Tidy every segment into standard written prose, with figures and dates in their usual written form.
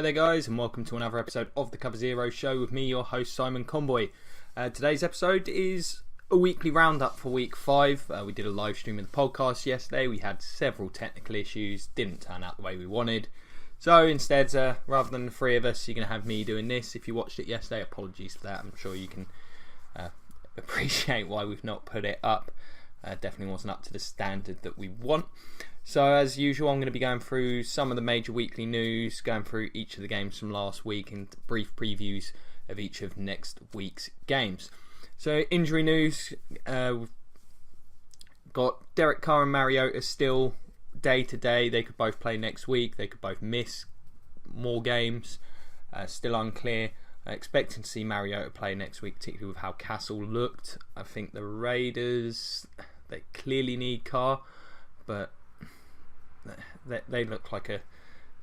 there guys, and welcome to another episode of the Cover Zero Show with me, your host Simon Conboy. Today's episode is a weekly roundup for week 5. We did a live stream of the podcast yesterday. We had several technical issues, didn't turn out the way we wanted. So instead, rather than the three of us, you're going to have me doing this. If you watched it yesterday, apologies for that. I'm sure you can appreciate why we've not put it up. Definitely wasn't up to the standard that we want. So as usual, I'm going to be going through some of the major weekly news, going through each of the games from last week and brief previews of each of next week's games. So injury news, we've got Derek Carr and Mariota still day to day. They could both play next week. They could both miss more games. Still unclear. Expecting to see Mariota play next week, particularly with how Castle looked. I think the Raiders, they clearly need Carr, but they look like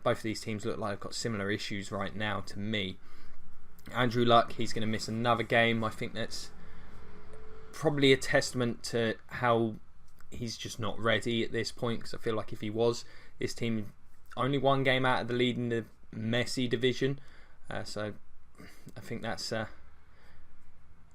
both of these teams look like they've got similar issues right now to me. Andrew Luck, he's going to miss another game. I think that's probably a testament to how he's just not ready at this point, because I feel like if he was, his team only one game out of the lead in the messy division. So I think that's...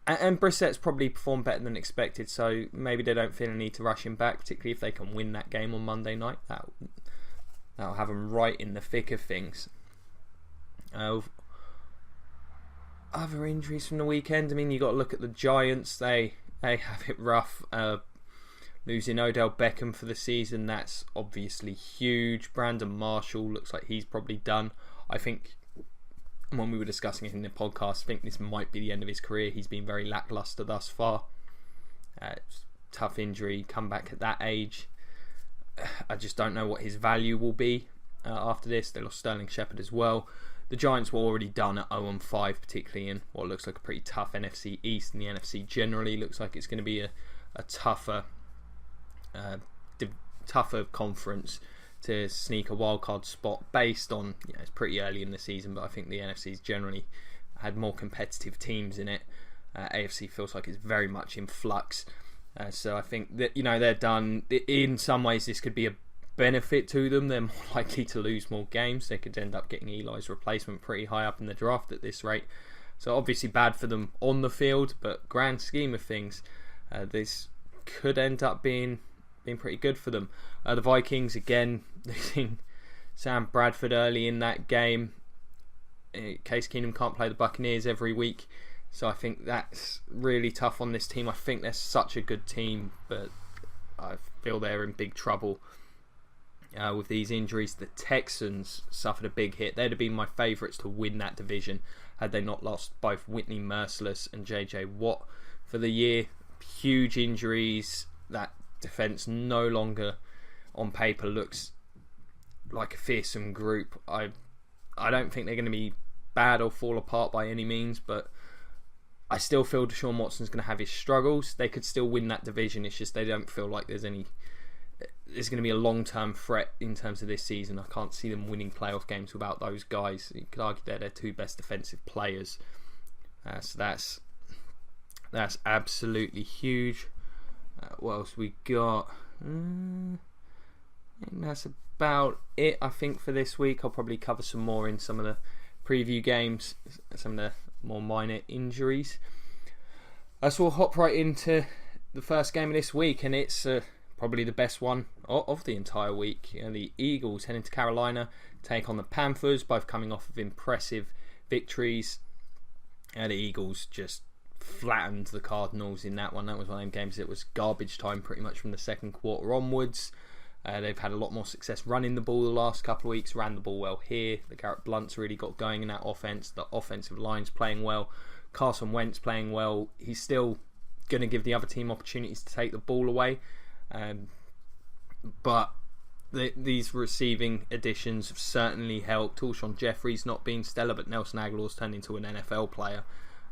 And Brissett's probably performed better than expected, so maybe they don't feel a need to rush him back, particularly if they can win that game on Monday night. That'll have them right in the thick of things. Other injuries from the weekend, I mean, you got to look at the Giants. They have it rough. Losing Odell Beckham for the season, that's obviously huge. Brandon Marshall looks like he's probably done. I think when we were discussing it in the podcast, I think this might be the end of his career. He's been very lackluster thus far. Tough injury, come back at that age. I just don't know what his value will be after this. They lost Sterling Shepard as well. The Giants were already done at 0-5, particularly in what looks like a pretty tough NFC East, and the NFC generally looks like it's going to be a tougher conference to sneak a wildcard spot based on, it's pretty early in the season, but I think the NFC's generally had more competitive teams in it. AFC feels like it's very much in flux. So I think that, they're done. In some ways, this could be a benefit to them. They're more likely to lose more games. They could end up getting Eli's replacement pretty high up in the draft at this rate. So obviously bad for them on the field, but grand scheme of things, this could end up being pretty good for them. The Vikings, again, losing Sam Bradford early in that game. Case Keenum can't play the Buccaneers every week, so I think that's really tough on this team. I think they're such a good team, but I feel they're in big trouble with these injuries. The Texans suffered a big hit. They'd have been my favourites to win that division had they not lost both Whitney Merciless and JJ Watt for the year. Huge injuries. That defence no longer on paper looks like a fearsome group. I don't think they're going to be bad or fall apart by any means, but I still feel Deshaun Watson's going to have his struggles. They could still win that division. It's just they don't feel like there's going to be a long-term threat in terms of this season. I can't see them winning playoff games without those guys. You could argue they're their two best defensive players. So that's absolutely huge. What else we got? I think that's about it, I think, for this week. I'll probably cover some more in some of the preview games, some of the more minor injuries. So we'll hop right into the first game of this week, and it's probably the best one of the entire week. The Eagles heading to Carolina, take on the Panthers, both coming off of impressive victories. The Eagles just flattened the Cardinals in that one. That was one of them games that was garbage time pretty much from the second quarter onwards. They've had a lot more success running the ball the last couple of weeks, ran the ball well here. The Garrett Blunt's really got going in that offense. The offensive line's playing well. Carson Wentz playing well. He's still going to give the other team opportunities to take the ball away. But these receiving additions have certainly helped. Alshon Jeffrey's not been stellar, but Nelson Aguilar's turned into an NFL player.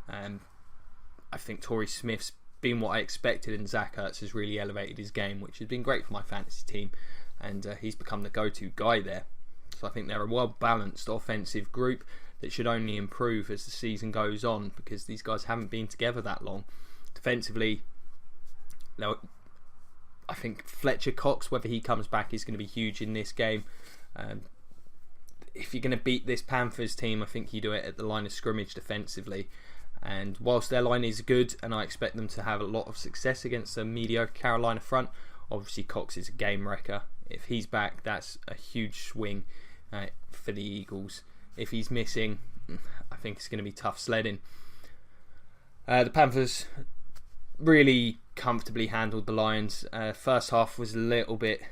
I think Torrey Smith's been what I expected, and Zach Ertz has really elevated his game, which has been great for my fantasy team, and he's become the go-to guy there. So I think they're a well-balanced offensive group that should only improve as the season goes on, because these guys haven't been together that long. Defensively, I think Fletcher Cox, whether he comes back, is going to be huge in this game. if you're going to beat this Panthers team, I think you do it at the line of scrimmage defensively. And whilst their line is good, and I expect them to have a lot of success against a mediocre Carolina front, obviously Cox is a game wrecker. If he's back, that's a huge swing for the Eagles. If he's missing, I think it's going to be tough sledding. The Panthers really comfortably handled the Lions. First half was a little bit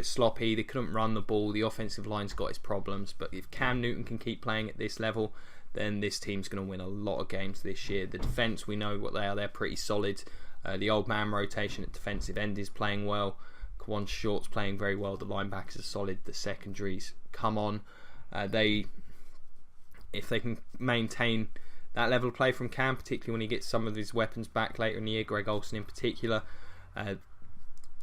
sloppy. They couldn't run the ball. The offensive line's got its problems. But if Cam Newton can keep playing at this level, then this team's going to win a lot of games this year. The defence, we know what they are. They're pretty solid. The old man rotation at defensive end is playing well. Kawan Short's playing very well. The linebackers are solid. The secondaries come on. If they can maintain that level of play from Cam, particularly when he gets some of his weapons back later in the year, Greg Olsen in particular,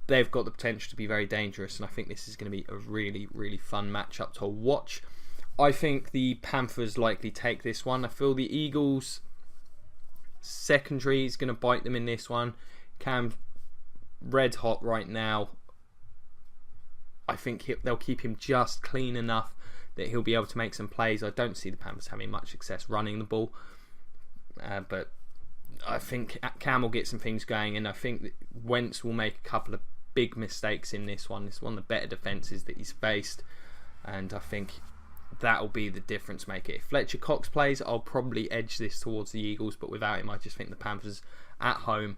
they've got the potential to be very dangerous, and I think this is going to be a really, really fun matchup to watch. I think the Panthers likely take this one. I feel the Eagles' secondary is going to bite them in this one. Cam's red hot right now. I think they'll keep him just clean enough that he'll be able to make some plays. I don't see the Panthers having much success running the ball. But I think Cam will get some things going, and I think that Wentz will make a couple of big mistakes in this one. It's one of the better defences that he's faced, and I think that'll be the difference maker. If Fletcher Cox plays, I'll probably edge this towards the Eagles, but without him, I just think the Panthers at home,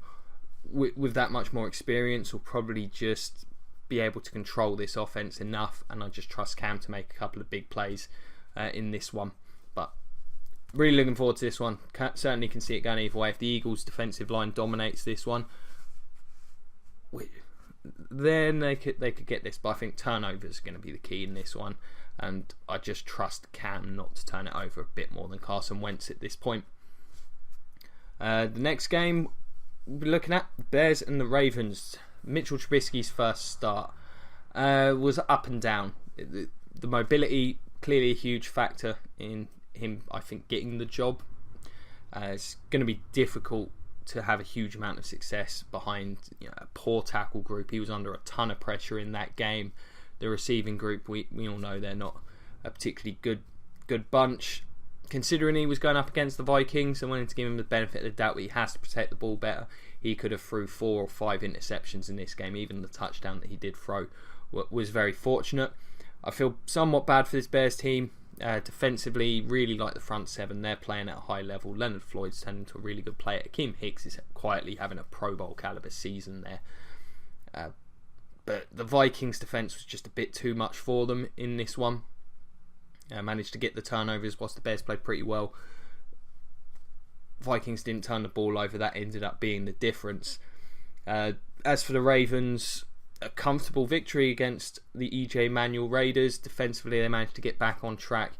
with that much more experience, will probably just be able to control this offense enough, and I just trust Cam to make a couple of big plays in this one. But really looking forward to this one. Certainly can see it going either way. If the Eagles' defensive line dominates this one, then they could get this. But I think turnovers are going to be the key in this one, and I just trust Cam not to turn it over a bit more than Carson Wentz at this point. The next game we're looking at, Bears and the Ravens. Mitchell Trubisky's first start was up and down. The mobility, clearly a huge factor in him, I think, getting the job. It's going to be difficult to have a huge amount of success behind a poor tackle group. He was under a ton of pressure in that game. The receiving group, we all know they're not a particularly good bunch. Considering he was going up against the Vikings and wanting to give him the benefit of the doubt that he has to protect the ball better, he could have threw 4 or 5 interceptions in this game. Even the touchdown that he did throw was very fortunate. I feel somewhat bad for this Bears team. Defensively, really like the front seven. They're playing at a high level. Leonard Floyd's turned into a really good player. Akeem Hicks is quietly having a Pro Bowl caliber season there. But the Vikings' defense was just a bit too much for them in this one. Managed to get the turnovers whilst the Bears played pretty well. Vikings didn't turn the ball over. That ended up being the difference. As for the Ravens, a comfortable victory against the EJ Manuel Raiders. Defensively, they managed to get back on track,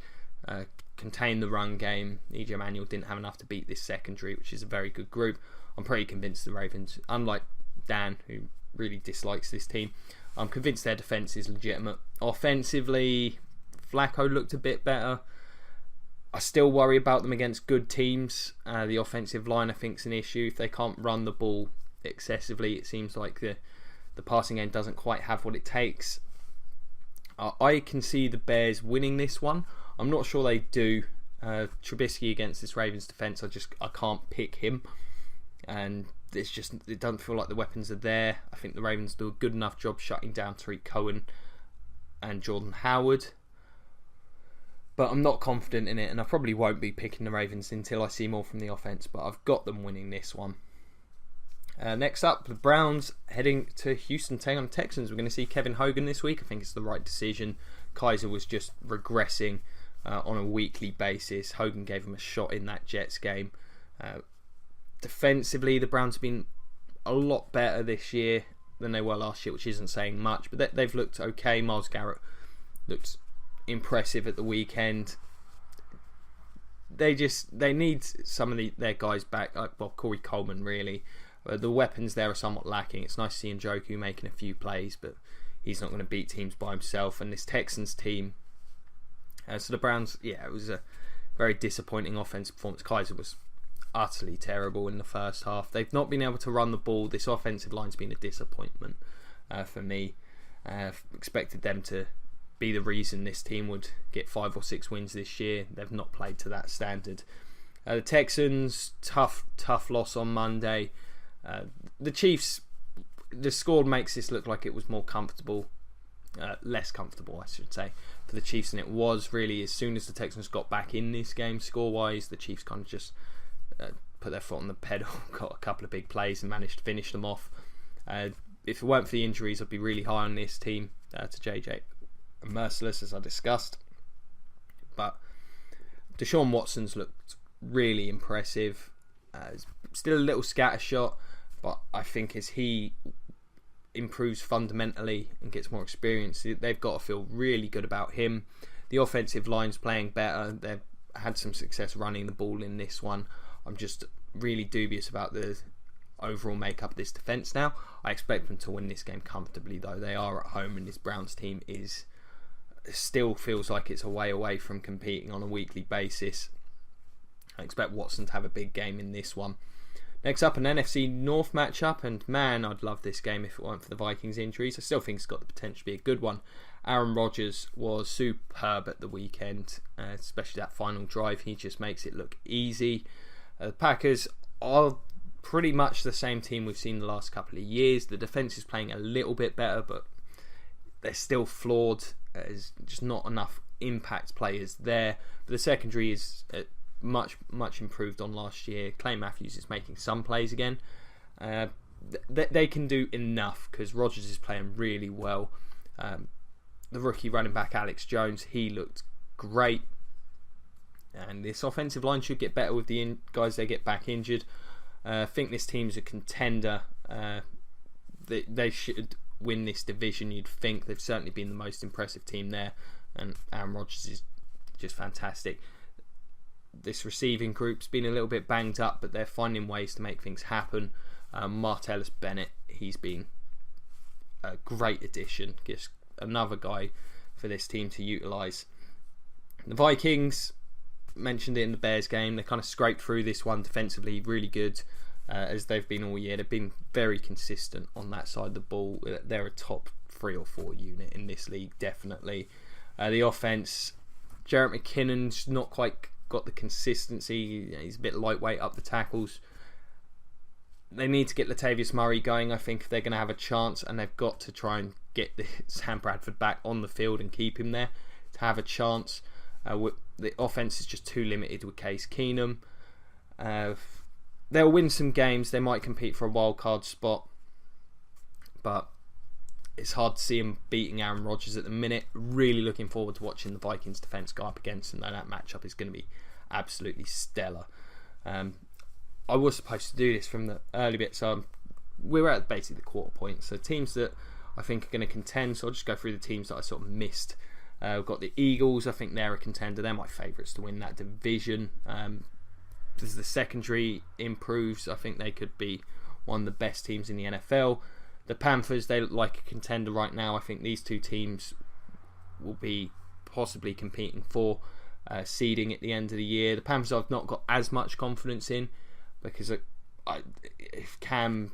contain the run game. EJ Manuel didn't have enough to beat this secondary, which is a very good group. I'm pretty convinced the Ravens, unlike Dan, who really dislikes this team, I'm convinced their defence is legitimate. Offensively, Flacco looked a bit better. I still worry about them against good teams. The offensive line, I think, is an issue. If they can't run the ball excessively, it seems like the passing end doesn't quite have what it takes. I can see the Bears winning this one. I'm not sure they do. Trubisky against this Ravens defence, I can't pick him, and it doesn't feel like the weapons are there. I think the Ravens do a good enough job shutting down Tariq Cohen and Jordan Howard, but I'm not confident in it, and I probably won't be picking the Ravens until I see more from the offense, but I've got them winning this one. Next up, the Browns heading to Houston, taking on the Texans. We're going to see Kevin Hogan this week. I think it's the right decision. Kaiser was just regressing on a weekly basis. Hogan gave him a shot in that Jets game. Defensively, the Browns have been a lot better this year than they were last year, which isn't saying much, but they've looked okay. Myles Garrett looks impressive at the weekend. They need some of their guys back. Corey Coleman, really. The weapons there are somewhat lacking. It's nice to see Njoku making a few plays, but he's not going to beat teams by himself. And this Texans team, so the Browns, it was a very disappointing offensive performance. Kaiser was utterly terrible in the first half. They've not been able to run the ball. This offensive line's been a disappointment for me. Expected them to be the reason this team would get 5 or 6 wins this year. They've not played to that standard. The Texans, tough loss on Monday. The Chiefs, the score makes this look like it was more comfortable, less comfortable, I should say, for the Chiefs than it was. Really, as soon as the Texans got back in this game, score-wise, the Chiefs kind of just put their foot on the pedal, got a couple of big plays and managed to finish them off. If it weren't for the injuries, I'd be really high on this team to JJ and Merciless, as I discussed. But Deshaun Watson's looked really impressive. Still a little scattershot, but I think as he improves fundamentally and gets more experience, they've got to feel really good about him. The offensive line's playing better. They've had some success running the ball in this one. I'm just really dubious about the overall makeup of this defence now. I expect them to win this game comfortably, though. They are at home, and this Browns team still feels like it's a way away from competing on a weekly basis. I expect Watson to have a big game in this one. Next up, an NFC North matchup, and man, I'd love this game if it weren't for the Vikings injuries. I still think it's got the potential to be a good one. Aaron Rodgers was superb at the weekend, especially that final drive. He just makes it look easy. The Packers are pretty much the same team we've seen the last couple of years. The defence is playing a little bit better, but they're still flawed. There's just not enough impact players there. But the secondary is much improved on last year. Clay Matthews is making some plays again. They can do enough because Rodgers is playing really well. The rookie running back Alex Jones, he looked great. And this offensive line should get better with the guys they get back injured. I think this team's a contender. They should win this division, you'd think. They've certainly been the most impressive team there. And Aaron Rodgers is just fantastic. This receiving group's been a little bit banged up, but they're finding ways to make things happen. Martellus Bennett, he's been a great addition. Just another guy for this team to utilise. The Vikings, mentioned it in the Bears game, they kind of scraped through this one defensively, really good, as they've been all year. They've been very consistent on that side of the ball. They're a top 3 or 4 unit in this league, definitely. The offense, Jarrett McKinnon's not quite got the consistency. He's a bit lightweight up the tackles. They need to get Latavius Murray going, I think, if they're going to have a chance, and they've got to try and get Sam Bradford back on the field and keep him there to have a chance. The offense is just too limited with Case Keenum. They'll win some games. They might compete for a wild card spot, but it's hard to see them beating Aaron Rodgers at the minute. Really looking forward to watching the Vikings defense go up against them. That matchup is going to be absolutely stellar. I was supposed to do this from the early bit, so we're at basically the quarter point. So teams that I think are going to contend. So I'll just go through the teams that I sort of missed. We've got the Eagles. I think they're a contender. They're my favourites to win that division. As the secondary improves, I think they could be one of the best teams in the NFL. The Panthers, they look like a contender right now. I think these two teams will be possibly competing for seeding at the end of the year. The Panthers I've not got as much confidence in because if Cam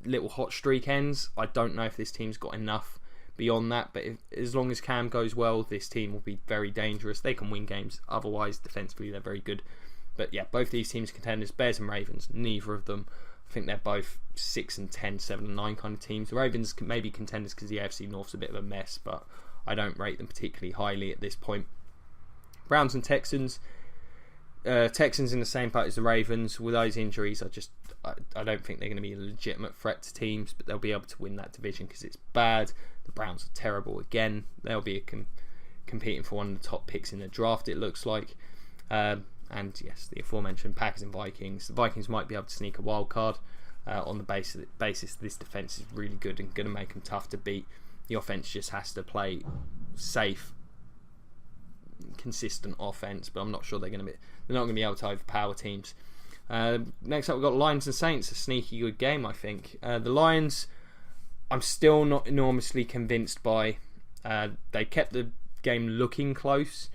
little hot streak ends, I don't know if this team's got enough beyond that. But as long as Cam goes well, this team will be very dangerous. They can win games. Otherwise, defensively, they're very good. But yeah, both these teams are contenders. Bears and Ravens, neither of them. I think they're both 6-10, 7-9 kind of teams. The Ravens may be contenders because the AFC North's a bit of a mess, but I don't rate them particularly highly at this point. Browns and Texans. Texans in the same boat as the Ravens. With those injuries, I don't think they're going to be a legitimate threat to teams, but they'll be able to win that division because it's bad. The Browns are terrible again. They'll be competing for one of the top picks in the draft, it looks like. And yes, the aforementioned Packers and Vikings. The Vikings might be able to sneak a wild card on the basis this defence is really good and going to make them tough to beat. The offence just has to play safe, consistent offence, but I'm not sure they're not going to be able to overpower teams. Next up, we've got Lions and Saints, a sneaky good game, I think. The Lions, I'm still not enormously convinced by. They kept the game looking close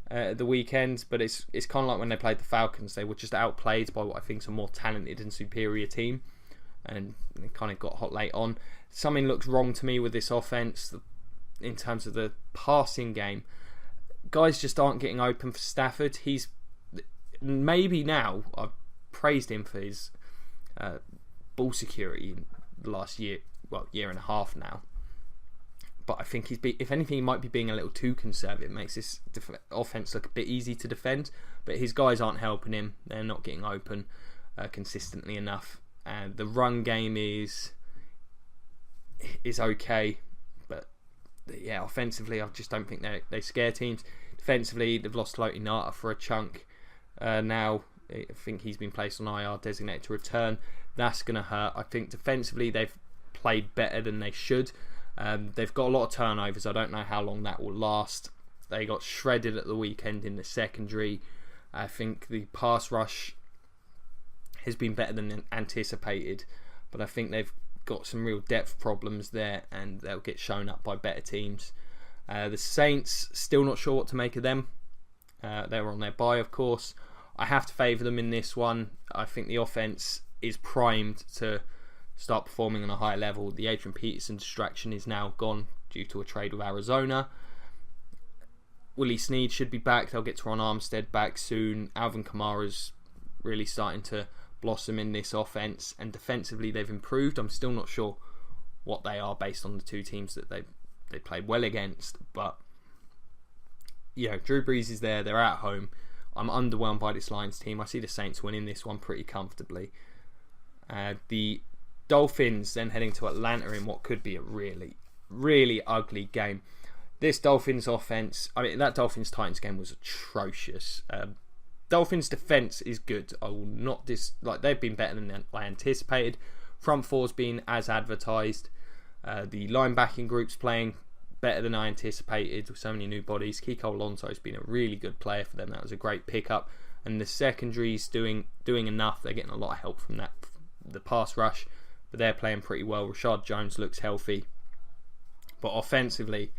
at the weekend, but it's kind of like when they played the Falcons. They were just outplayed by what I think is a more talented and superior team, and they kind of got hot late on. Something looks wrong to me with this offense. in terms of the passing game, guys just aren't getting open for Stafford. He's maybe now, I've praised him for his ball security in the last year and a half now. But I think if anything, he might be being a little too conservative. It makes this offense look a bit easy to defend. But his guys aren't helping him. They're not getting open consistently enough. And the run game is okay. But yeah, offensively, I just don't think they scare teams. Defensively, they've lost Loti Nata for a chunk. Now, I think he's been placed on IR, designated to return. That's going to hurt. I think defensively, they've played better than they should. They've got a lot of turnovers. I don't know how long that will last. They got shredded at the weekend in the secondary. I think the pass rush has been better than anticipated, but I think they've got some real depth problems there, and they'll get shown up by better teams. The Saints, still not sure what to make of them. They were on their bye, of course. I have to favour them in this one. I think the offense is primed to start performing on a higher level. The Adrian Peterson distraction is now gone due to a trade with Arizona. Willie Snead should be back. They'll get Teron Armstead back soon. Alvin Kamara's really starting to blossom in this offense, and defensively they've improved. I'm still not sure what they are based on the two teams that they played well against, but Drew Brees is there. They're at home. I'm underwhelmed by this Lions team. I see the Saints winning this one pretty comfortably. The Dolphins then heading to Atlanta in what could be a really, really ugly game. This Dolphins offense, that Dolphins-Titans game was atrocious. Dolphins defense is good. I will not they've been better than I anticipated. Front four's been as advertised. The linebacking group's playing better than I anticipated with so many new bodies. Kiko Alonso's been a really good player for them. That was a great pickup. And the secondary's doing enough. They're getting a lot of help from the pass rush, but they're playing pretty well. Rashad Jones looks healthy. But offensively,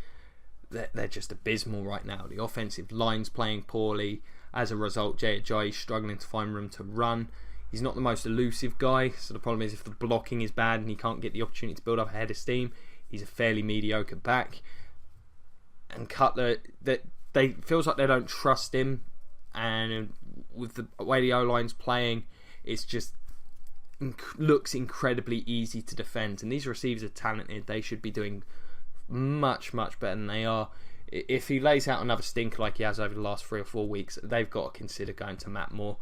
they're just abysmal right now. The offensive line's playing poorly. As a result, Jay Ajayi's struggling to find room to run. He's not the most elusive guy, so the problem is if the blocking is bad and he can't get the opportunity to build up a head of steam, he's a fairly mediocre back. And Cutler, feels like they don't trust him, and with the way the O-line's playing, it's just looks incredibly easy to defend. And these receivers are talented. They should be doing much, much better than they are. If he lays out another stinker like he has over the last 3 or 4 weeks, they've got to consider going to Matt Moore.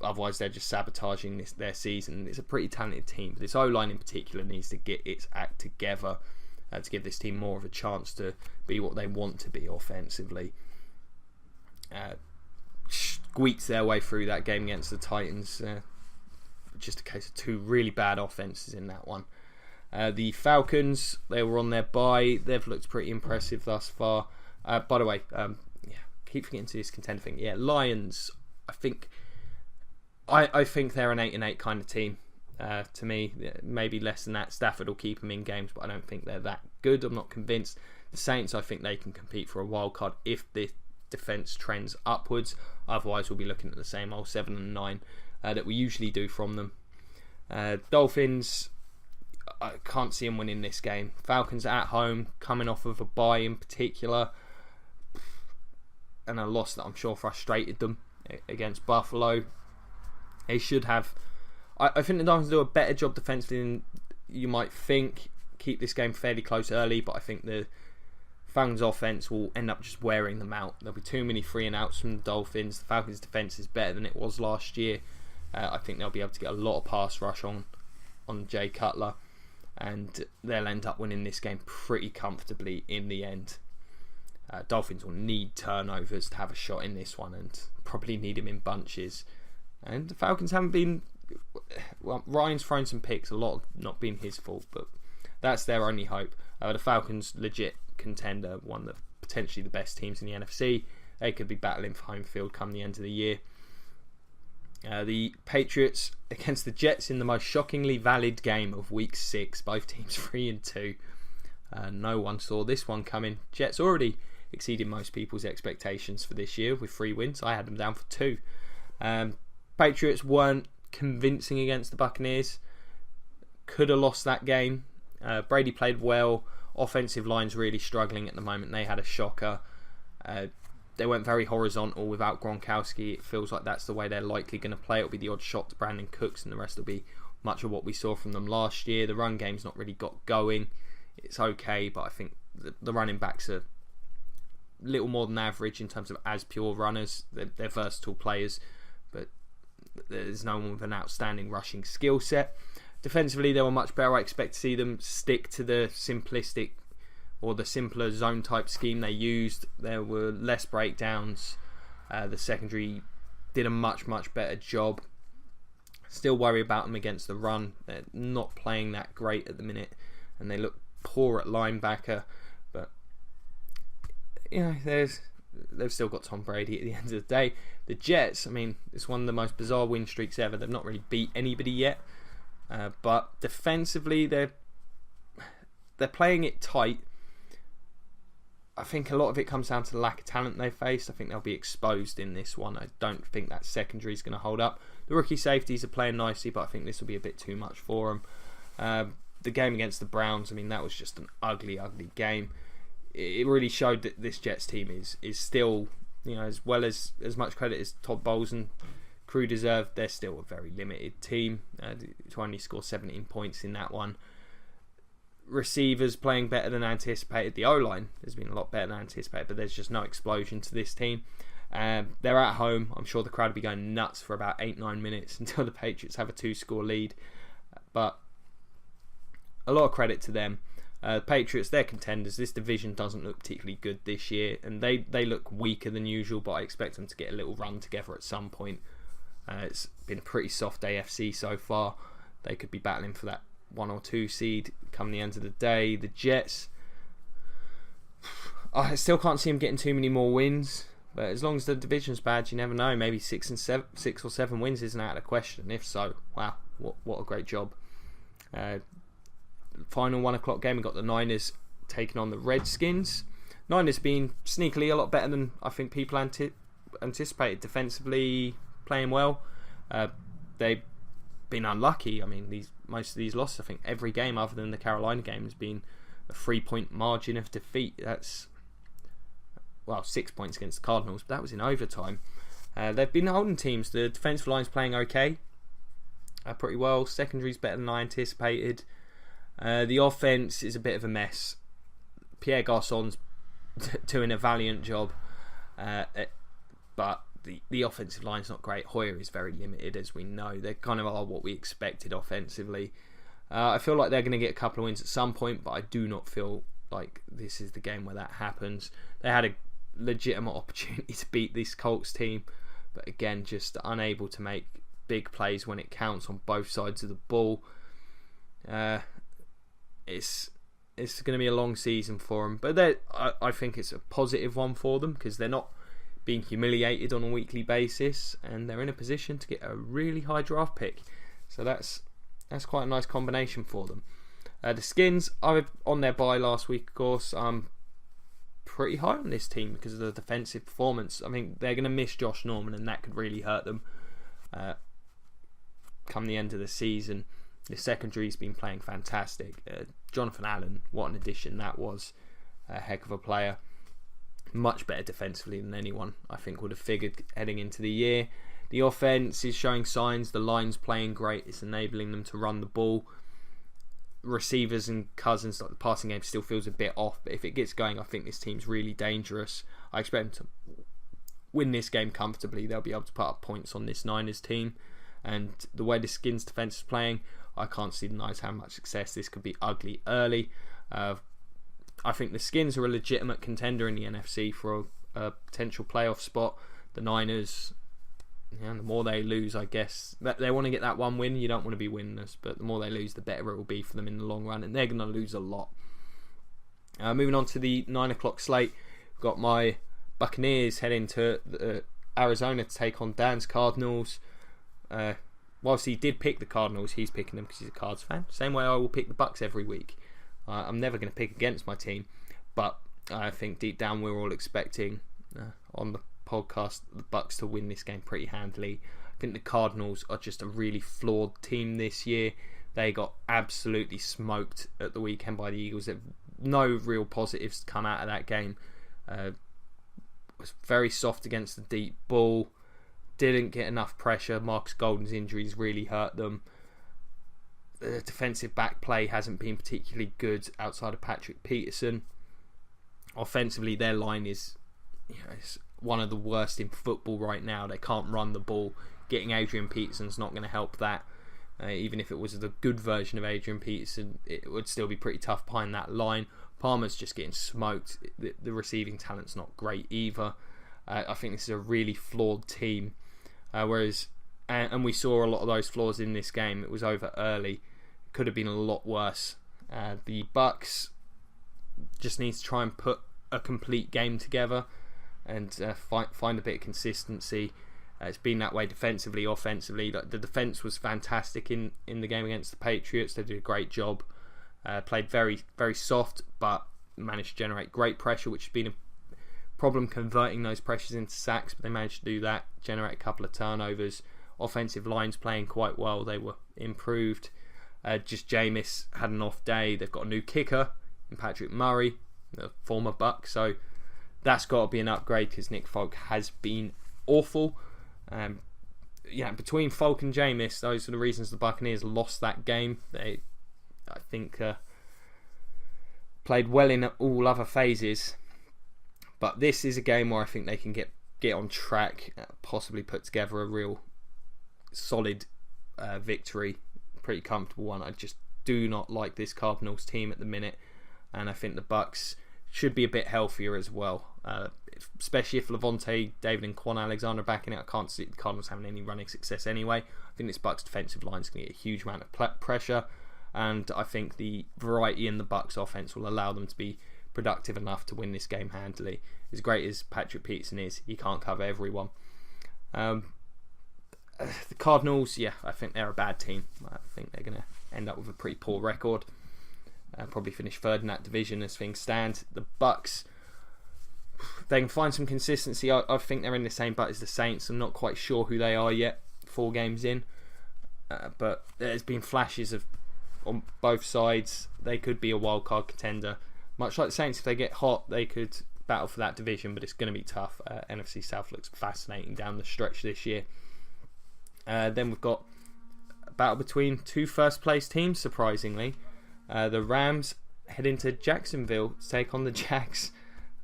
Otherwise, they're just sabotaging their season. It's a pretty talented team. But this O-line in particular needs to get its act together to give this team more of a chance to be what they want to be offensively. Squeaked their way through that game against the Titans. Just a case of two really bad offenses in that one. The Falcons, they were on their bye. They've looked pretty impressive thus far. By the way, keep getting to this contender thing. Yeah, Lions, I think they're an 8-8 kind of team. To me, maybe less than that. Stafford will keep them in games, but I don't think they're that good. I'm not convinced. The Saints, I think they can compete for a wild card if the defense trends upwards. Otherwise, we'll be looking at the same old 7-9 that we usually do from them. Dolphins, I can't see them winning this game. Falcons at home, coming off of a bye in particular, and a loss that I'm sure frustrated them against Buffalo. They should have. I think the Dolphins do a better job defensively than you might think. Keep this game fairly close early, but I think the Falcons' offense will end up just wearing them out. There'll be too many 3-and-outs from the Dolphins. The Falcons' defense is better than it was last year. I think they'll be able to get a lot of pass rush on Jay Cutler, and they'll end up winning this game pretty comfortably in the end. Dolphins will need turnovers to have a shot in this one, and probably need them in bunches. And the Falcons haven't been. Well, Ryan's thrown some picks, a lot of not being his fault, but that's their only hope. The Falcons, legit contender, one of potentially the best teams in the NFC. They could be battling for home field come the end of the year. The Patriots against the Jets in the most shockingly valid game of Week 6. Both teams 3-2. No one saw this one coming. Jets already exceeded most people's expectations for this year with 3 wins. I had them down for 2. Patriots weren't convincing against the Buccaneers. Could have lost that game. Brady played well. Offensive line's really struggling at the moment. They had a shocker. They went very horizontal without Gronkowski. It feels like that's the way they're likely going to play. It'll be the odd shot to Brandon Cooks, and the rest will be much of what we saw from them last year. The run game's not really got going. It's okay, but I think the running backs are little more than average in terms of as pure runners. They're versatile players, but there's no one with an outstanding rushing skill set. Defensively, they were much better. I expect to see them stick to the simplistic or the simpler zone type scheme they used. There were less breakdowns. The secondary did a much better job. Still worry about them against the run. They're not playing that great at the minute, and they look poor at linebacker. But they've still got Tom Brady at the end of the day. The Jets, I mean, it's one of the most bizarre win streaks ever. They've not really beat anybody yet, but defensively they're playing it tight. I think a lot of it comes down to the lack of talent they faced. I think they'll be exposed in this one. I don't think that secondary is going to hold up. The rookie safeties are playing nicely, but I think this will be a bit too much for them. The game against the Browns, I mean, that was just an ugly game. It really showed that this Jets team is still, as well as much credit as Todd Bowles and crew deserve, they're still a very limited team to only score 17 points in that one. Receivers playing better than anticipated. The O-line has been a lot better than anticipated, but there's just no explosion to this team. They're at home. I'm sure the crowd will be going nuts for about 8-9 minutes until the Patriots have a 2-score lead. But a lot of credit to them. Patriots, they're contenders. This division doesn't look particularly good this year, and they look weaker than usual, but I expect them to get a little run together at some point. It's been a pretty soft AFC so far. They could be battling for that 1 or 2 seed come the end of the day. The Jets, I still can't see them getting too many more wins, but as long as the division's bad, you never know. Maybe 6 or 7 wins isn't out of the question. If so, wow, what a great job. Final 1 o'clock game, we got the Niners taking on the Redskins. Niners being sneakily a lot better than I think people anticipated. Defensively playing well. They've been unlucky. I mean, most of these losses, I think every game other than the Carolina game has been a 3-point margin of defeat. That's 6 points against the Cardinals, but that was in overtime. They've been holding teams. The defensive line's playing okay, pretty well. Secondary's better than I anticipated. The offense is a bit of a mess. Pierre Garçon's doing a valiant job, but the offensive line's not great. Hoyer is very limited, as we know. They kind of are what we expected offensively. I feel like they're going to get a couple of wins at some point, but I do not feel like this is the game where that happens. They had a legitimate opportunity to beat this Colts team, but again, just unable to make big plays when it counts on both sides of the ball. It's going to be a long season for them, but I think it's a positive one for them because they're not being humiliated on a weekly basis, and they're in a position to get a really high draft pick. So that's quite a nice combination for them. The Skins, I was on their bye last week, of course. I'm pretty high on this team because of the defensive performance. I mean, they're going to miss Josh Norman, and that could really hurt them come the end of the season. The secondary's been playing fantastic. Jonathan Allen, what an addition that was. A heck of a player. Much better defensively than anyone I think would have figured heading into the year. The offense is showing signs. The line's playing great. It's enabling them to run the ball. Receivers and Cousins, like the passing game still feels a bit off, but if it gets going, I think this team's really dangerous. I expect them to win this game comfortably. They'll be able to put up points on this Niners team, and the way the Skins defense is playing, I can't see the Niners having much success. This could be ugly early. I think the Skins are a legitimate contender in the NFC for a potential playoff spot. The Niners, the more they lose, I guess, they want to get that one win. You don't want to be winless, but the more they lose, the better it will be for them in the long run, and they're going to lose a lot. Moving on to the 9 o'clock slate, we've got my Buccaneers heading to Arizona to take on Dan's Cardinals. Whilst he did pick the Cardinals, he's picking them because he's a Cards fan. Same way I will pick the Bucs every week. I'm never going to pick against my team, but I think deep down we're all expecting on the podcast the Bucs to win this game pretty handily. I think the Cardinals are just a really flawed team this year. They got absolutely smoked at the weekend by the Eagles. They're no real positives to come out of that game. Was very soft against the deep ball. Didn't get enough pressure. Marcus Golden's injuries really hurt them. The defensive back play hasn't been particularly good outside of Patrick Peterson. Offensively, their line is one of the worst in football right now. They can't run the ball. Getting Adrian Peterson's not going to help that. Even if it was the good version of Adrian Peterson, it would still be pretty tough behind that line. Palmer's just getting smoked. The receiving talent's not great either. I think this is a really flawed team. And we saw a lot of those flaws in this game. It was over early. It could have been a lot worse. The Bucks just need to try and put a complete game together and find a bit of consistency. It's been that way defensively, offensively. The defense was fantastic in the game against the Patriots. They did a great job. Played very, very soft, but managed to generate great pressure, which has been a problem converting those pressures into sacks. But they managed to do that, generate a couple of turnovers. Offensive lines playing quite well. They were improved. Just Jameis had an off day. They've got a new kicker in Patrick Murray, the former Buck. So that's got to be an upgrade because Nick Folk has been awful. Between Folk and Jameis, those are the reasons the Buccaneers lost that game. They, I think, played well in all other phases, but this is a game where I think they can get on track, possibly put together a real solid victory, pretty comfortable one. I just do not like this Cardinals team at the minute, and I think the Bucks should be a bit healthier as well, especially if Levante, David and Quan Alexander are back in it. I can't see the Cardinals having any running success anyway. I think this Bucks defensive line is going to get a huge amount of pressure, and I think the variety in the Bucks offense will allow them to be productive enough to win this game handily. As great as Patrick Peterson is, he can't cover everyone. The Cardinals, I think they're a bad team. I think they're going to end up with a pretty poor record. Probably finish third in that division as things stand. The Bucks, they can find some consistency. I think they're in the same boat as the Saints. I'm not quite sure who they are yet, 4 games in. But there's been flashes of on both sides. They could be a wild card contender. Much like the Saints, if they get hot, they could battle for that division, but it's going to be tough. NFC South looks fascinating down the stretch this year. Then we've got a battle between 2 first place teams, surprisingly. The Rams head into Jacksonville to take on the Jags.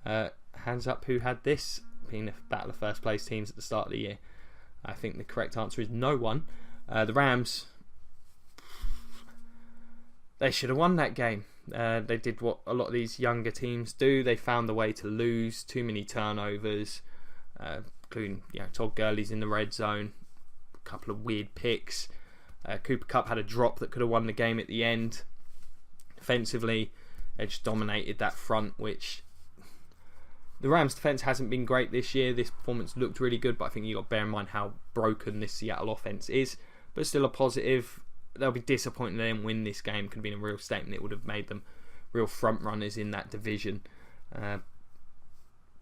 Hands up who had this being a battle of first place teams at the start of the year. I think the correct answer is no one. The Rams, they should have won that game. They did what a lot of these younger teams do. They found the way to lose. Too many turnovers, including Todd Gurley's in the red zone. A couple of weird picks. Cooper Kupp had a drop that could have won the game at the end. Defensively, they just dominated that front, which the Rams' defense hasn't been great this year. This performance looked really good, but I think you've got to bear in mind how broken this Seattle offense is. But still a positive. They'll be disappointed they didn't win this game. Could have been a real statement. It would have made them real front runners in that division.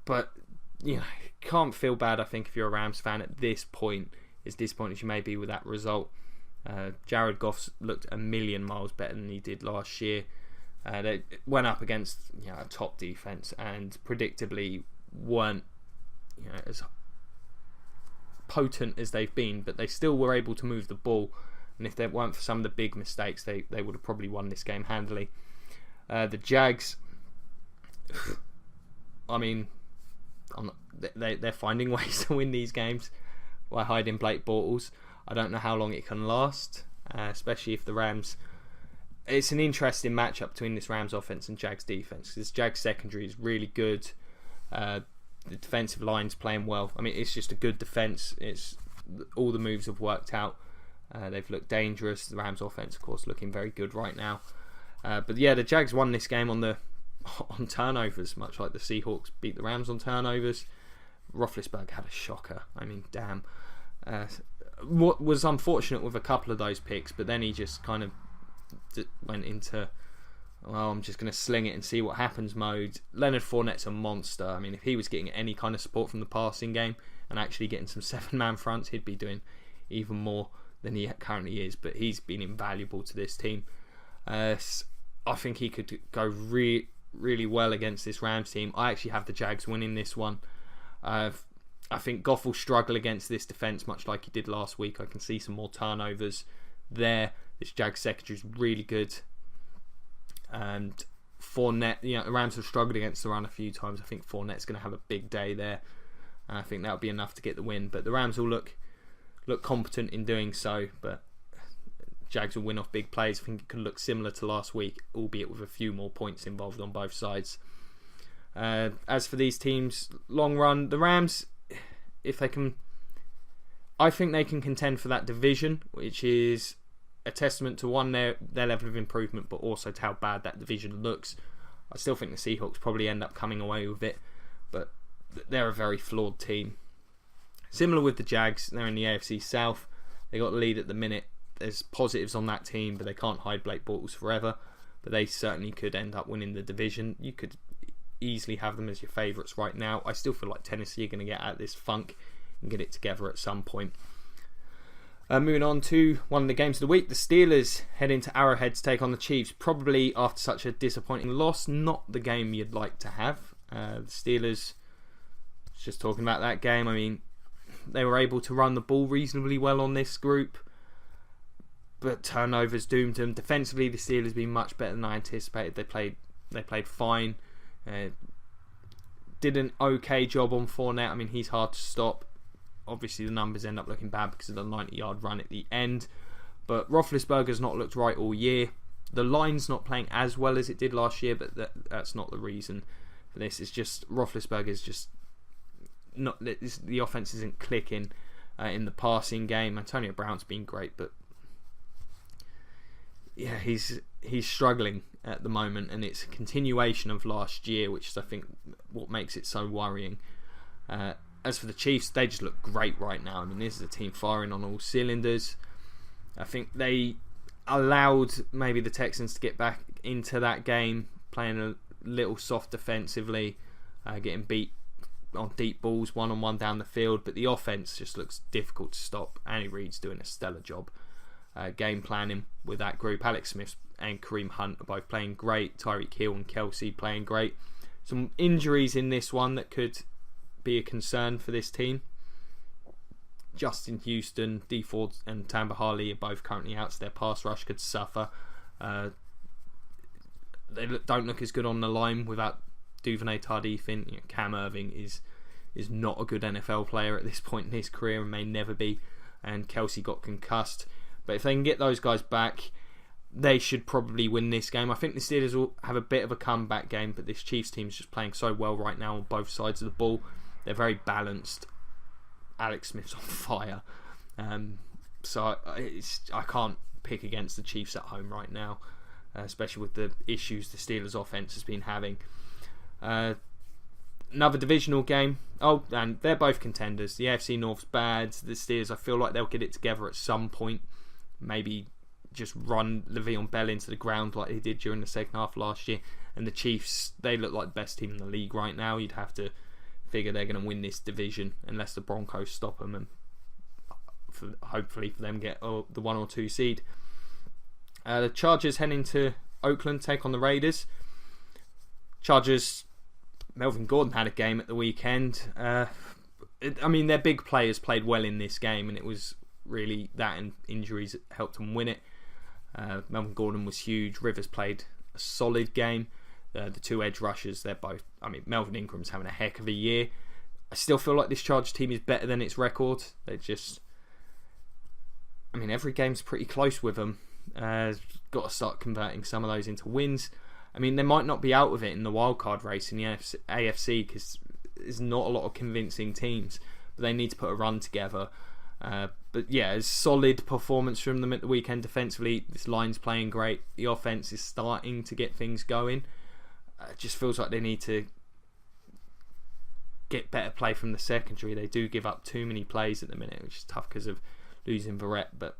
But can't feel bad, I think, if you're a Rams fan at this point, as disappointed as you may be with that result. Jared Goff's looked a million miles better than he did last year. They went up against a top defense and predictably weren't as potent as they've been, but they still were able to move the ball. And if they weren't for some of the big mistakes, they would have probably won this game handily. The Jags, I mean, they're finding ways to win these games by hiding Blake Bortles. I don't know how long it can last, especially if the Rams... It's an interesting matchup between this Rams offense and Jags defense. This Jags secondary is really good. The defensive line's playing well. I mean, it's just a good defense. All the moves have worked out. They've looked dangerous. The Rams offense, of course, looking very good right now. But the Jags won this game on turnovers, much like the Seahawks beat the Rams on turnovers. Roethlisberger had a shocker. I mean, damn. What was unfortunate with a couple of those picks, but then he just kind of went into, I'm just going to sling it and see what happens mode. Leonard Fournette's a monster. I mean, if he was getting any kind of support from the passing game and actually getting some 7-man fronts, he'd be doing even more than he currently is. But he's been invaluable to this team. I think he could go really well against this Rams team. I actually have the Jags winning this one. I think Goff will struggle against this defence much like he did last week. I can see some more turnovers there. This Jags secondary is really good. And Fournette, the Rams have struggled against the run a few times. I think Fournette's going to have a big day there. And I think that'll be enough to get the win. But the Rams will look competent in doing so. But Jags will win off big plays. I think it could look similar to last week, albeit with a few more points involved on both sides. As for these teams, long run, the Rams, if they can, I think they can contend for that division, which is a testament to one, their level of improvement, but also to how bad that division looks. I still think the Seahawks probably end up coming away with it, but they're a very flawed team. Similar with the Jags, they're in the AFC South. They got the lead at the minute. There's positives on that team, but they can't hide Blake Bortles forever. But they certainly could end up winning the division. You could easily have them as your favourites right now. I still feel like Tennessee are going to get out of this funk and get it together at some point. Moving on to one of the games of the week, the Steelers head into Arrowhead to take on the Chiefs. Probably after such a disappointing loss, not the game you'd like to have. The Steelers, just talking about that game, I mean, they were able to run the ball reasonably well on this group, but turnovers doomed them. Defensively, the Steelers have been much better than I anticipated. They played fine. Did an okay job on Fournette. I mean, he's hard to stop. Obviously, the numbers end up looking bad because of the 90-yard run at the end. But Roethlisberger's not looked right all year. The line's not playing as well as it did last year, but that's not the reason for this. It's just Roethlisberger's just not. The offense isn't clicking in the passing game. Antonio Brown's been great, but yeah, he's struggling at the moment, and it's a continuation of last year, which is, I think, what makes it so worrying. As for the Chiefs, they just look great right now. I mean, this is a team firing on all cylinders. I think they allowed maybe the Texans to get back into that game, playing a little soft defensively, getting beat on deep balls, one-on-one down the field, but the offense just looks difficult to stop. Andy Reid's doing a stellar job game planning with that group. Alex Smith and Kareem Hunt are both playing great. Tyreek Hill and Kelsey playing great. Some injuries in this one that could be a concern for this team. Justin Houston, D Ford and Tamba Harley are both currently out, so their pass rush could suffer. They don't look as good on the line without Duvernay Tardif in. Cam Irving is not a good NFL player at this point in his career and may never be, and Kelsey got concussed. But if they can get those guys back, they should probably win this game. I think the Steelers will have a bit of a comeback game, but this Chiefs team is just playing so well right now on both sides of the ball. They're very balanced. Alex Smith's on fire. So I can't pick against the Chiefs at home right now, especially with the issues the Steelers offense has been having. Another divisional game. Oh, and they're both contenders. The AFC North's bad. The Steelers, I feel like they'll get it together at some point. Maybe just run Le'Veon Bell into the ground like they did during the second half last year. And the Chiefs, they look like the best team in the league right now. You'd have to figure they're going to win this division unless the Broncos stop them, and hopefully for them get the 1 or 2 seed. The Chargers heading to Oakland, take on the Raiders. Chargers, Melvin Gordon had a game at the weekend. I mean, their big players played well in this game, and it was really that and injuries that helped them win it. Melvin Gordon was huge. Rivers played a solid game. The two edge rushers, they're both... I mean, Melvin Ingram's having a heck of a year. I still feel like this Chargers team is better than its record. They just... I mean, every game's pretty close with them. Got to start converting some of those into wins. I mean, they might not be out of it in the wildcard race in the AFC because there's not a lot of convincing teams, but they need to put a run together. But yeah, a solid performance from them at the weekend defensively. This line's playing great. The offense is starting to get things going. It just feels like they need to get better play from the secondary. They do give up too many plays at the minute, which is tough because of losing Verrett. But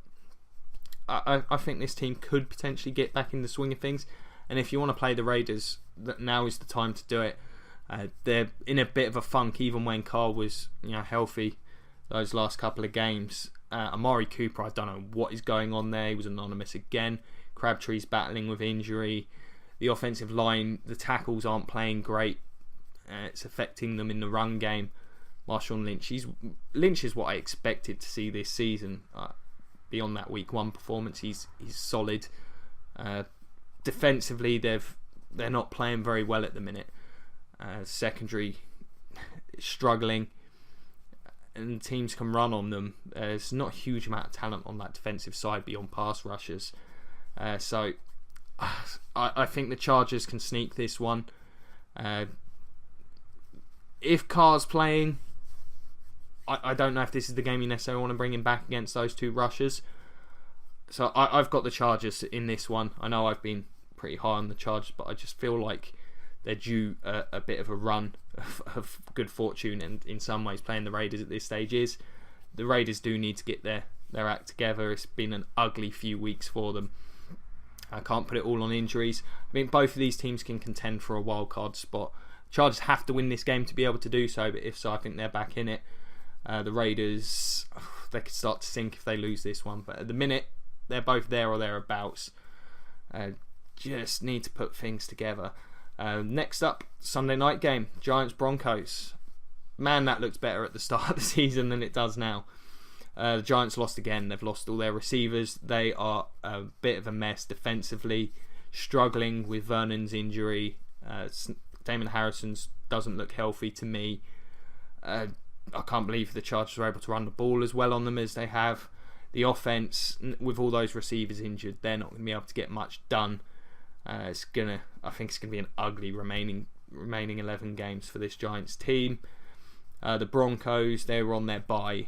I think this team could potentially get back in the swing of things. And if you want to play the Raiders, now is the time to do it. They're in a bit of a funk, even when Carl was healthy those last couple of games. Amari Cooper, I don't know what is going on there. He was anonymous again. Crabtree's battling with injury. the offensive line, the tackles aren't playing great. It's affecting them in the run game. Marshawn Lynch. Lynch is what I expected to see this season. Beyond that week 1 performance, he's solid. Defensively, they're not playing very well at the minute. Secondary is struggling, and teams can run on them. There's not a huge amount of talent on that defensive side beyond pass rushers. So I think the Chargers can sneak this one. If Carr's playing, I don't know if this is the game you necessarily want to bring him back against those 2 rushers. So I've got the Chargers in this one. I know I've been pretty high on the Chargers, but I just feel like they're due a bit of a run of good fortune, and in some ways playing the Raiders at this stage is. The Raiders do need to get their act together. It's been an ugly few weeks for them. I can't put it all on injuries. I mean, both of these teams can contend for a wild card spot. Chargers have to win this game to be able to do so, but if so, I think they're back in it. The Raiders, they could start to sink if they lose this one, but at the minute, they're both there or thereabouts. Just need to put things together. Next up, Sunday night game, Giants-Broncos. Man, that looks better at the start of the season than it does now. The Giants lost again. They've lost all their receivers. They are a bit of a mess defensively, struggling with Vernon's injury. Damon Harrison's doesn't look healthy to me. I can't believe the Chargers were able to run the ball as well on them as they have. The offense, with all those receivers injured, they're not going to be able to get much done. I think it's going to be an ugly remaining 11 games for this Giants team. The Broncos, they were on their bye.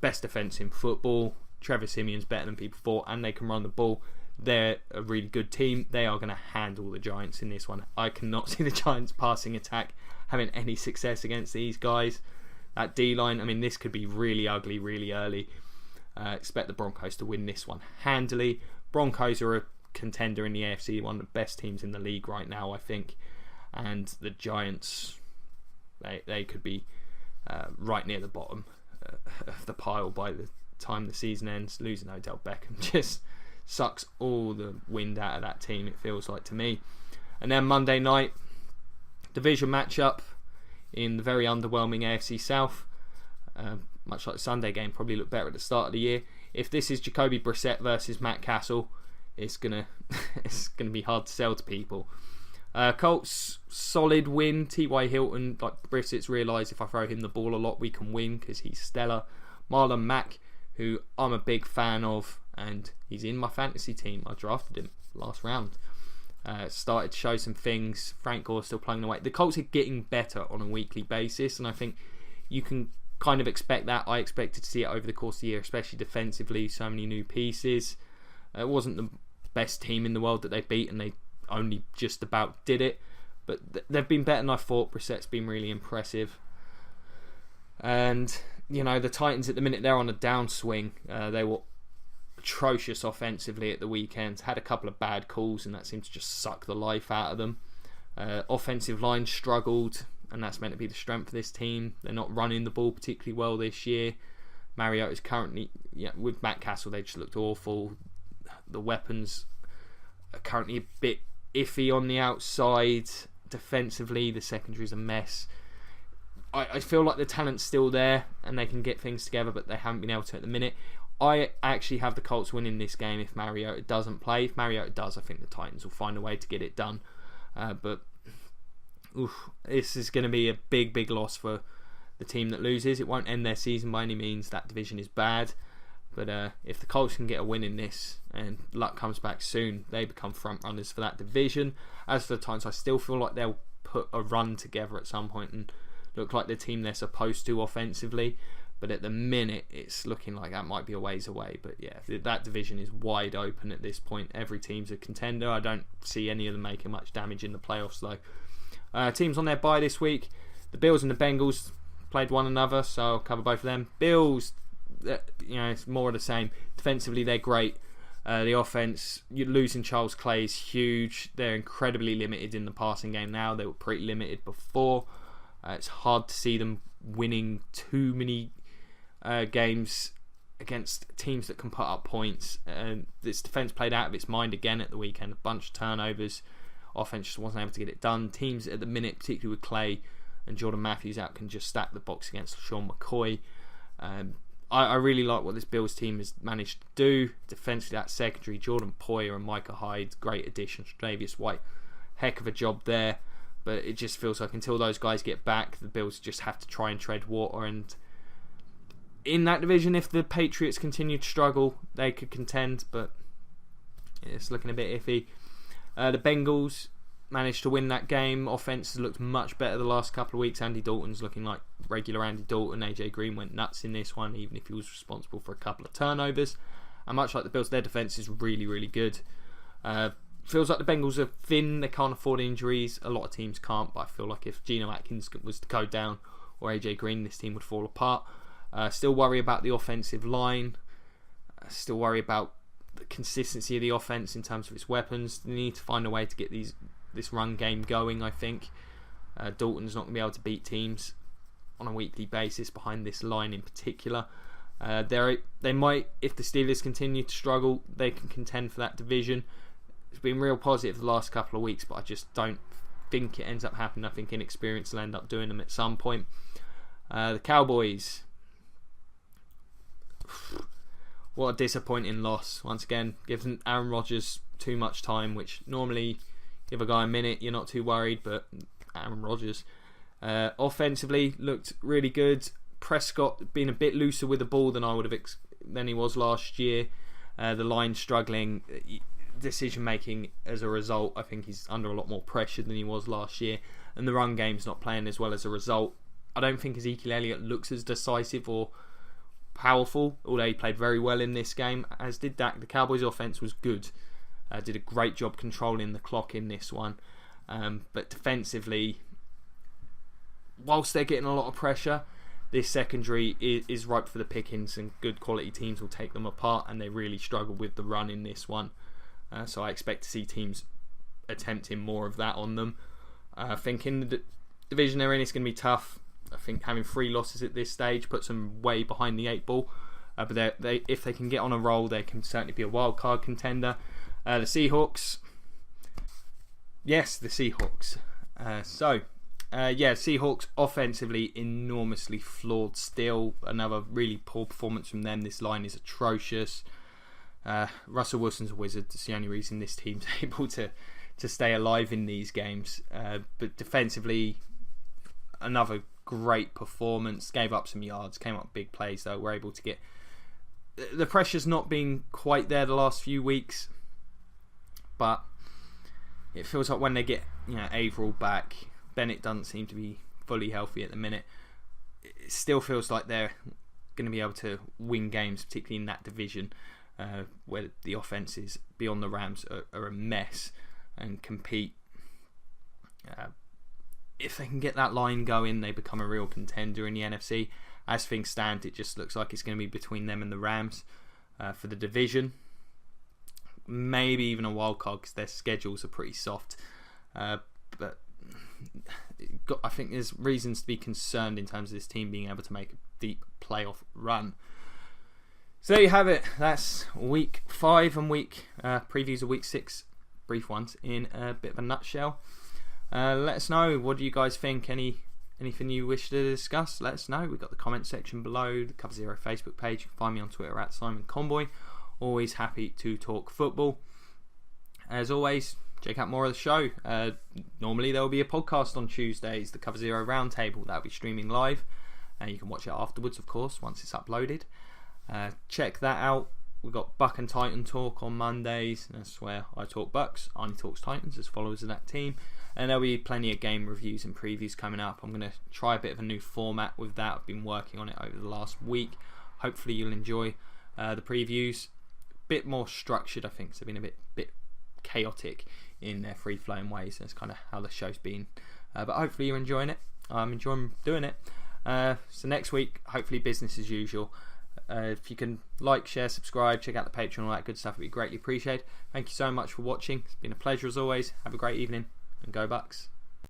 Best defense in football. Trevor Simeon's better than people thought, and they can run the ball. They're a really good team. They are going to handle the Giants in this one. I cannot see the Giants passing attack having any success against these guys. That D-line, I mean, this could be really ugly really early. Expect the Broncos to win this one handily. Broncos are a contender in the AFC, one of the best teams in the league right now, I think. And the Giants, they could be right near the bottom of the pile by the time the season ends. Losing Odell Beckham just sucks all the wind out of that team, it feels like to me. And then Monday night, division matchup in the very underwhelming AFC South. Much like the Sunday game, probably looked better at the start of the year. If this is Jacoby Brissett versus Matt Castle, it's gonna be hard to sell to people. Colts, solid win. T.Y. Hilton, like Brissett's realised if I throw him the ball a lot, we can win because he's stellar. Marlon Mack, who I'm a big fan of, and he's in my fantasy team. I drafted him last round. Started to show some things. Frank Gore still plugging away. The Colts are getting better on a weekly basis, and I think you can kind of expect that. I expected to see it over the course of the year, especially defensively. So many new pieces. It wasn't the best team in the world that they beat, and they only just about did it. But they've been better than I thought. Brissett's been really impressive. And, you know, the Titans at the minute, they're on a downswing. They were atrocious offensively at the weekend. Had a couple of bad calls, and that seemed to just suck the life out of them. Offensive line struggled, and that's meant to be the strength of this team. They're not running the ball particularly well this year. Mariota's currently, with Matt Castle, they just looked awful. The weapons are currently a bit iffy on the outside. Defensively, the secondary's a mess. I feel like the talent's still there and they can get things together, but they haven't been able to at the minute. I actually have the Colts winning this game if Mariota doesn't play. If Mariota does, I think the Titans will find a way to get it done. But this is going to be a big, big loss for the team that loses. It won't end their season by any means. That division is bad. But if the Colts can get a win in this and luck comes back soon, they become front runners for that division. As for the Titans, I still feel like they'll put a run together at some point and look like the team they're supposed to offensively. But at the minute, it's looking like that might be a ways away. But yeah, that division is wide open at this point. Every team's a contender. I don't see any of them making much damage in the playoffs though. Teams on their bye this week. The Bills and the Bengals played one another, so I'll cover both of them. Bills, it's more of the same. Defensively, they're great. The offense, you're losing Charles Clay is huge. They're incredibly limited in the passing game now. They were pretty limited before. It's hard to see them winning too many games against teams that can put up points. This defense played out of its mind again at the weekend. A bunch of turnovers. offense just wasn't able to get it done. Teams at the minute, particularly with Clay and Jordan Matthews out, can just stack the box against Sean McCoy. I really like what this Bills team has managed to do. Defensively, that secondary, Jordan Poyer and Micah Hyde, great additions. Davius White, heck of a job there. But it just feels like until those guys get back, the Bills just have to try and tread water. And in that division, if the Patriots continue to struggle, they could contend, but it's looking a bit iffy. The Bengals managed to win that game. Offense has looked much better the last couple of weeks. Andy Dalton's looking like regular Andy Dalton. AJ Green went nuts in this one, even if he was responsible for a couple of turnovers. And much like the Bills, their defense is really, really good. Feels like the Bengals are thin. They can't afford injuries. A lot of teams can't, but I feel like if Geno Atkins was to go down, or AJ Green, this team would fall apart. Still worry about the offensive line. Still worry about the consistency of the offense in terms of its weapons. They need to find a way to get this run game going, I think. Dalton's not going to be able to beat teams on a weekly basis behind this line in particular. They might, if the Steelers continue to struggle, they can contend for that division. It's been real positive the last couple of weeks, but I just don't think it ends up happening. I think inexperience will end up doing them at some point. The Cowboys, what a disappointing loss. Once again, given Aaron Rodgers too much time, which normally give a guy a minute, you're not too worried, but Aaron Rodgers offensively looked really good. Prescott being a bit looser with the ball than I would have than he was last year. The line struggling, decision making as a result. I think he's under a lot more pressure than he was last year, and the run game's not playing as well as a result. I don't think Ezekiel Elliott looks as decisive or powerful, although he played very well in this game, as did Dak. The Cowboys' offense was good. Did a great job controlling the clock in this one. But defensively, whilst they're getting a lot of pressure, this secondary is ripe for the pickings, and good quality teams will take them apart, and they really struggle with the run in this one. So I expect to see teams attempting more of that on them. I think in the division they're in, it's going to be tough. I think having 3 losses at this stage puts them way behind the 8 ball. But if they can get on a roll, they can certainly be a wild card contender. The Seahawks. Yes, the Seahawks. Seahawks offensively enormously flawed still. Another really poor performance from them. This line is atrocious. Russell Wilson's a wizard. That's the only reason this team's able to stay alive in these games. But defensively, another great performance. Gave up some yards, came up with big plays though. We're able to get... The pressure's not been quite there the last few weeks, but it feels like when they get Averill back, Bennett doesn't seem to be fully healthy at the minute. It still feels like they're going to be able to win games, particularly in that division where the offenses beyond the Rams are a mess, and compete. If they can get that line going, they become a real contender in the NFC. As things stand, it just looks like it's going to be between them and the Rams for the division. Maybe even a wild card because their schedules are pretty soft. But I think there's reasons to be concerned in terms of this team being able to make a deep playoff run. So there you have it. That's week 5 and previews of week 6, brief ones in a bit of a nutshell. Let us know, what do you guys think? Anything you wish to discuss, let us know. We've got the comment section below, the Cover Zero Facebook page. You can find me on Twitter at Simon Conboy. Always happy to talk football. As always, check out more of the show. Normally there will be a podcast on Tuesdays, the Cover Zero roundtable. That'll be streaming live, and you can watch it afterwards, of course, once it's uploaded. Check that out. We've got Buck and Titan talk on Mondays. That's where I talk Bucks, Arnie talks Titans as followers of that team. And there'll be plenty of game reviews and previews coming up. I'm going to try a bit of a new format with that. I've been working on it over the last week. Hopefully you'll enjoy the previews. Bit more structured, I think. So they've been a bit chaotic in their free-flowing ways. That's kind of how the show's been. But hopefully you're enjoying it. I'm enjoying doing it. So next week, hopefully business as usual. If you can like, share, subscribe, check out the Patreon, all that good stuff, it'd be greatly appreciated. Thank you so much for watching. It's been a pleasure as always. Have a great evening, and go Bucks.